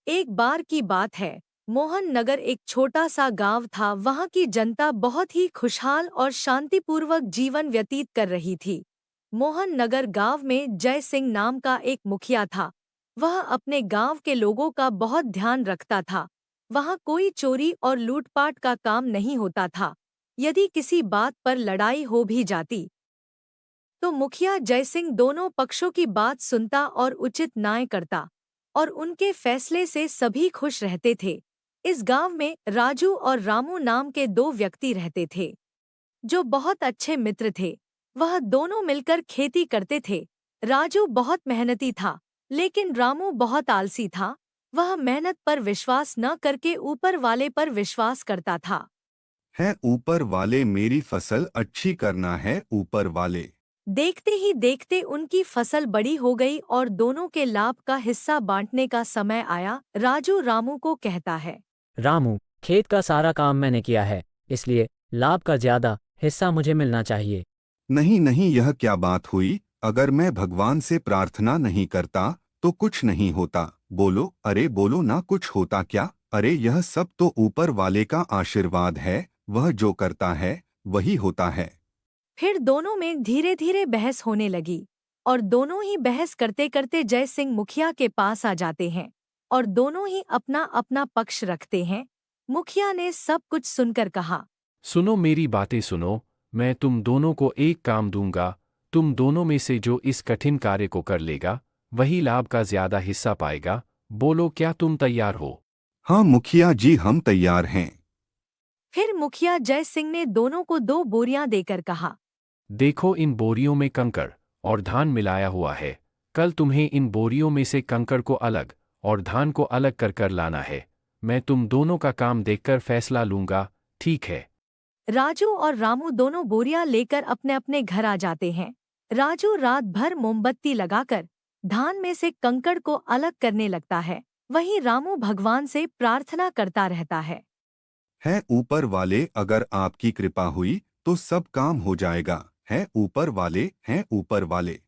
एक बार की बात है। मोहन नगर एक छोटा सा गांव था। वहां की जनता बहुत ही खुशहाल और शांतिपूर्वक जीवन व्यतीत कर रही थी। मोहन नगर गांव में जय सिंह नाम का एक मुखिया था। वह अपने गांव के लोगों का बहुत ध्यान रखता था। वहां कोई चोरी और लूटपाट का काम नहीं होता था। यदि किसी बात पर लड़ाई हो भी जाती तो मुखिया जयसिंह दोनों पक्षों की बात सुनता और उचित न्याय करता, और उनके फैसले से सभी खुश रहते थे। इस गांव में राजू और रामू नाम के दो व्यक्ति रहते थे, जो बहुत अच्छे मित्र थे। वह दोनों मिलकर खेती करते थे। राजू बहुत मेहनती था, लेकिन रामू बहुत आलसी था। वह मेहनत पर विश्वास न करके ऊपर वाले पर विश्वास करता था। है ऊपर वाले, मेरी फसल अच्छी करना है ऊपर वाले। देखते ही देखते उनकी फसल बड़ी हो गई और दोनों के लाभ का हिस्सा बांटने का समय आया। राजू रामू को कहता है, रामू, खेत का सारा काम मैंने किया है, इसलिए लाभ का ज्यादा हिस्सा मुझे मिलना चाहिए। नहीं नहीं, यह क्या बात हुई? अगर मैं भगवान से प्रार्थना नहीं करता तो कुछ नहीं होता। बोलो, अरे बोलो ना, कुछ होता क्या? अरे यह सब तो ऊपर वाले का आशीर्वाद है, वह जो करता है वही होता है। फिर दोनों में धीरे धीरे बहस होने लगी, और दोनों ही बहस करते करते जय सिंह मुखिया के पास आ जाते हैं, और दोनों ही अपना अपना पक्ष रखते हैं। मुखिया ने सब कुछ सुनकर कहा, सुनो, मेरी बातें सुनो। मैं तुम दोनों को एक काम दूंगा। तुम दोनों में से जो इस कठिन कार्य को कर लेगा, वही लाभ का ज्यादा हिस्सा पाएगा। बोलो, क्या तुम तैयार हो? हाँ मुखिया जी, हम तैयार हैं। फिर मुखिया जय सिंह ने दोनों को 2 बोरियां देकर कहा, देखो, इन बोरियों में कंकड़ और धान मिलाया हुआ है। कल तुम्हें इन बोरियों में से कंकड़ को अलग और धान को अलग कर कर लाना है। मैं तुम दोनों का काम देखकर फैसला लूंगा, ठीक है? राजू और रामू दोनों बोरियां लेकर अपने अपने घर आ जाते हैं। राजू रात भर मोमबत्ती लगाकर धान में से कंकड़ को अलग करने लगता है। वहीं रामू भगवान से प्रार्थना करता रहता है। है ऊपर वाले, अगर आपकी कृपा हुई तो सब काम हो जाएगा। है ऊपर वाले, हैं ऊपर वाले।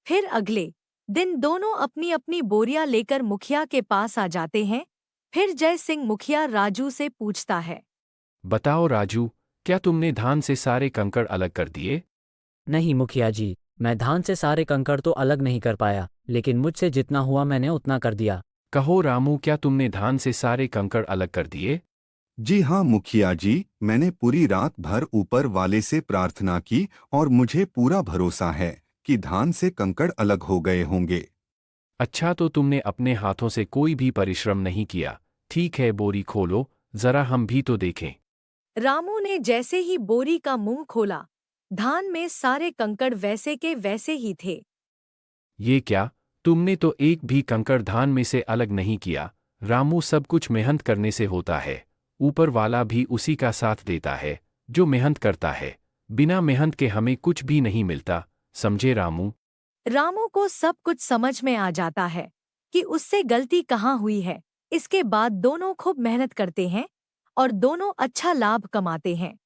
फिर अगले दिन दोनों अपनी अपनी बोरियां लेकर मुखिया के पास आ जाते हैं। फिर जय सिंह मुखिया राजू से पूछता है, बताओ राजू, क्या तुमने धान से सारे कंकड़ अलग कर दिए? नहीं मुखिया जी, मैं धान से सारे कंकड़ तो अलग नहीं कर पाया, लेकिन मुझसे जितना हुआ मैंने उतना कर दिया। कहो रामू, क्या तुमने धान से सारे कंकड़ अलग कर दिए? जी हाँ मुखिया जी, मैंने पूरी रात भर ऊपर वाले से प्रार्थना की और मुझे पूरा भरोसा है कि धान से कंकड़ अलग हो गए होंगे। अच्छा, तो तुमने अपने हाथों से कोई भी परिश्रम नहीं किया। ठीक है, बोरी खोलो, जरा हम भी तो देखें। रामू ने जैसे ही बोरी का मुंह खोला, धान में सारे कंकड़ वैसे के वैसे ही थे। ये क्या? तुमने तो एक भी कंकड़ धान में से अलग नहीं किया। रामू, सब कुछ मेहनत करने से होता है। ऊपर वाला भी उसी का साथ देता है जो मेहनत करता है। बिना मेहनत के हमें कुछ भी नहीं मिलता, समझे रामू? रामू को सब कुछ समझ में आ जाता है कि उससे गलती कहाँ हुई है। इसके बाद दोनों खूब मेहनत करते हैं और दोनों अच्छा लाभ कमाते हैं।